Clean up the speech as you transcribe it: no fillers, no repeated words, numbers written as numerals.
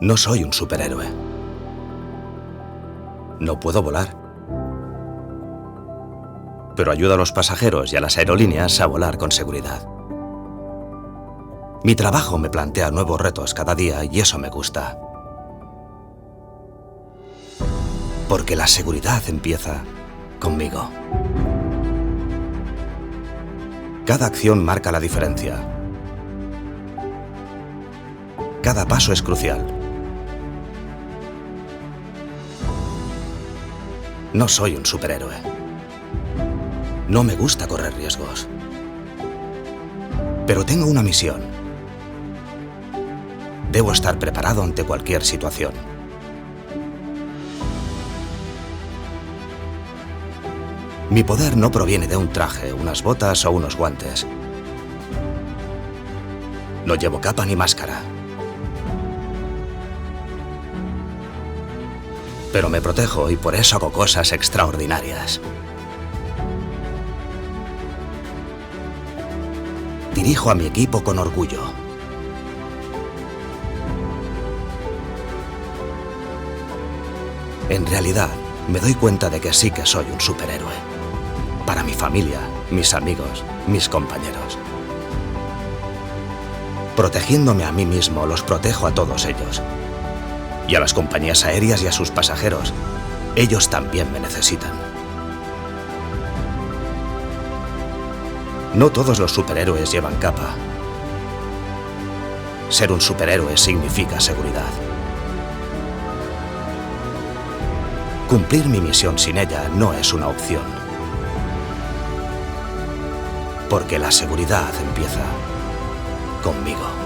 No soy un superhéroe. No puedo volar. Pero ayudo a los pasajeros y a las aerolíneas a volar con seguridad. Mi trabajo me plantea nuevos retos cada día y eso me gusta. Porque la seguridad empieza conmigo. Cada acción marca la diferencia. Cada paso es crucial. No soy un superhéroe. No me gusta correr riesgos. Pero tengo una misión. Debo estar preparado ante cualquier situación. Mi poder no proviene de un traje, unas botas o unos guantes. No llevo capa ni máscara. Pero me protejo y por eso hago cosas extraordinarias. Dirijo a mi equipo con orgullo. En realidad, me doy cuenta de que sí que soy un superhéroe. Para mi familia, mis amigos, mis compañeros. Protegiéndome a mí mismo, los protejo a todos ellos. Y a las compañías aéreas y a sus pasajeros. Ellos también me necesitan. No todos los superhéroes llevan capa. Ser un superhéroe significa seguridad. Cumplir mi misión sin ella no es una opción. Porque la seguridad empieza conmigo.